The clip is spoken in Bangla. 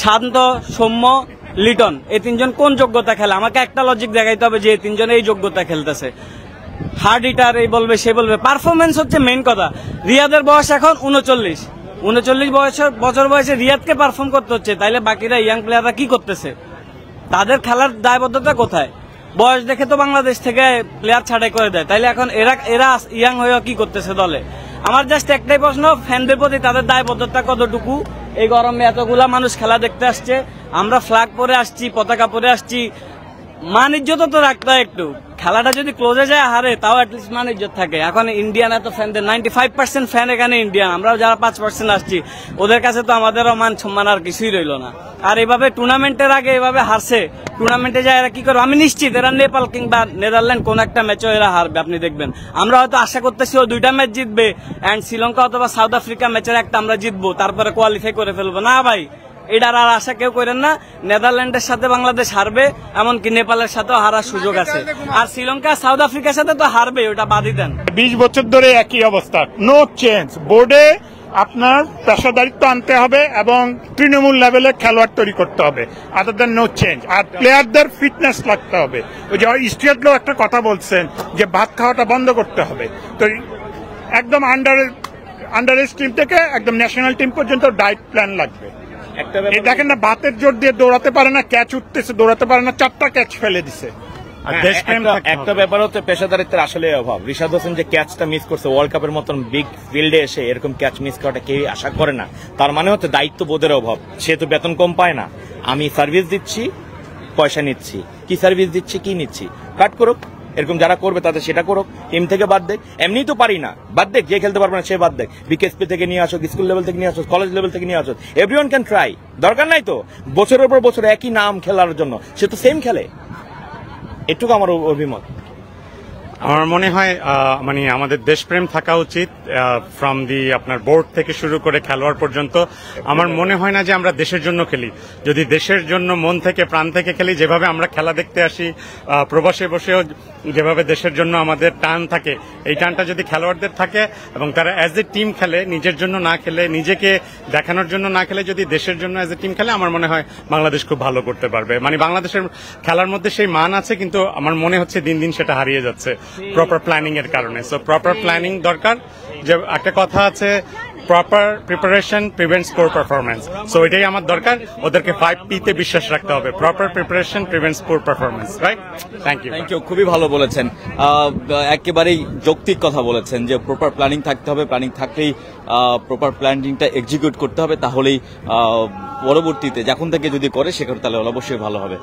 শান্ত, সৌম্য, লিটন, এই তিনজন কোন যোগ্যতা খেলে? আমাকে একটা লজিক দেখাইতে হবে যে এই তিনজন এই যোগ্যতা খেলতেছে। হার্ড হিটার এই বলবে সে বলবে, পারফরমেন্স হচ্ছে মেইন কথা। রিয়াদের বয়স এখন 39 বছর বয়সে রিয়াদকে পারফর্ম করতে হচ্ছে, তাইলে বাকিরা ইয়াং প্লেয়াররা কি করতেছে? তাদের খেলার দায়বদ্ধতা কোথায়? বয়স দেখে তো বাংলাদেশ থেকে প্লেয়ার ছাঁটাই করে দেয়, তাইলে এখন এরা ইয়াং হয়েও কি করতেছে দলে? আমার জাস্ট একটাই প্রশ্ন, ফ্যানদের প্রতি তাদের দায়বদ্ধতা কতটুকু? এই গরমে এতগুলা মানুষ খেলা দেখতে আসছে, আমরা ফ্ল্যাগ পরে আসছি, পতাকা পরে আসছি, মান ইজ্জত তো রাখতে হয় একটু। খেলাটা যদি ক্লোজে যায় হারে, তাও অ্যাটলিস্ট মান ইজ্জত থাকে। এখন ইন্ডিয়ান এত ফ্যানদের 95% ফ্যান এখানে ইন্ডিয়ান, আমরাও যারা 5% আসছি ওদের কাছে তো আমাদেরও মান সম্মান আর কিছুই রইল না। আর এভাবে টুর্নামেন্টের আগে এভাবে হারছে, টুর্নামেন্টে যায় এরা কি করবে? আমি নিশ্চিত এরা নেপাল কিংবা নেদারল্যান্ড কোন একটা ম্যাচও এরা হারবে, আপনি দেখবেন। আমরা হয়তো আশা করতেছি ও 2টা ম্যাচ জিতবে, অ্যান্ড শ্রীলঙ্কা অথবা সাউথ আফ্রিকা ম্যাচের একটা আমরা জিতবো, তারপরে কোয়ালিফাই করে ফেলবো। না ভাই, এটার আর আশা কেউ করেন না। নেদারল্যান্ডের সাথে বাংলাদেশ হারবে, এমনকি নেপালের সাথেও হারার সুযোগ আছে। আর শ্রীলঙ্কা সাউথ আফ্রিকার সাথে তো হারবে, ওটা বাদই দেন। 20 বছর ধরে একই অবস্থা, নো চেঞ্জ। বোর্ডে আপনার পেশাদারিত্ব আনতে হবে এবং তৃণমূল লেভেলে খেলোয়াড় তৈরি করতে হবে, আদার দেন নো চেঞ্জ। আর প্লেয়ারদের ফিটনেস লাগতে হবে। ওই যে ইস্টিয়াদলো একটা কথা বলছেন যে ভাত খাওয়াটা বন্ধ করতে হবে, তো একদম আন্ডার এজ টিম থেকে একদম ন্যাশনাল টিম পর্যন্ত ডায়েট প্ল্যান লাগবে। দেখেন না, ভাতের জোর দিয়ে দৌড়াতে পারে না, ক্যাচ উঠতেছে, দৌড়াতে পারে না, 4টা ক্যাচ ফেলে দিছে। একটা ব্যাপার হচ্ছে পেশাদারিত্বের আসলে অভাব। রিশাদ হোসেন যে ক্যাচটা মিস করছে ওয়ার্ল্ড কাপের মতন বিগ ফিল্ডে এসে, এরকম ক্যাচ মিস করাটা কেউ আশা করে না। তার মানে হচ্ছে দায়িত্ববোধের অভাব। সে তো বেতন কম পায় না, আমি সার্ভিস দিচ্ছি, পয়সা নিচ্ছি, কি সার্ভিস দিচ্ছি, কি নিচ্ছি, কাট করুক। এরকম যারা করবে তাদের সেটা করুক, টিম থেকে বাদ দেখ। এমনি তো পারি না, বাদ দেখ, যে খেলতে পারবে না সে বাদ দেখ। বিকেএসপি থেকে নিয়ে আসো, স্কুল লেভেল থেকে নিয়ে আসো, কলেজ লেভেল থেকে নিয়ে আসো, এভরিওয়ান ক্যান ট্রাই। দরকার নাই তো বছরের পর বছর একই নাম খেলার জন্য, সে তো সেম খেলে। এটুকু আমার অভিমত। আমার মনে হয় মানে আমাদের দেশপ্রেম থাকা উচিত, ফ্রম দি আপনার বোর্ড থেকে শুরু করে খেলোয়াড় পর্যন্ত। আমার মনে হয় না যে আমরা দেশের জন্য খেলি। যদি দেশের জন্য মন থেকে প্রাণ থেকে খেলি, যেভাবে আমরা খেলা দেখতে আসি, প্রবাসে বসেও যেভাবে দেশের জন্য আমাদের টান থাকে, এই টানটা যদি খেলোয়াড়দের থাকে এবং তারা অ্যাজ এ টিম খেলে, নিজের জন্য না খেলে, নিজেকে দেখানোর জন্য না খেলে, যদি দেশের জন্য অ্যাজ এ টিম খেলে, আমার মনে হয় বাংলাদেশ খুব ভালো করতে পারবে। মানে বাংলাদেশের খেলার মধ্যে সেই মান আছে, কিন্তু আমার মনে হচ্ছে দিন দিন সেটা হারিয়ে যাচ্ছে প্রপার প্ল্যানিং এর কারণে। সো প্রপার প্ল্যানিং দরকার। যে একটা কথা আছে, proper preparation prevents poor performance. So এটাই আমার দরকার। ওদেরকে 5P তে বিশ্বাস রাখতে হবে, proper preparation prevents poor performance, right? Thank you. খুবই ভালো বলেছেন, একেবারেই যৌক্তিক কথা বলেছেন যে প্রপার প্ল্যানিং থাকতে হবে। প্ল্যানিং থাকলেই প্রপার প্ল্যানিংটা এক্সিকিউট করতে হবে, তাহলেই পরবর্তীতে যখন থেকে যদি করে সেখানে তাহলে অবশ্যই ভালো হবে।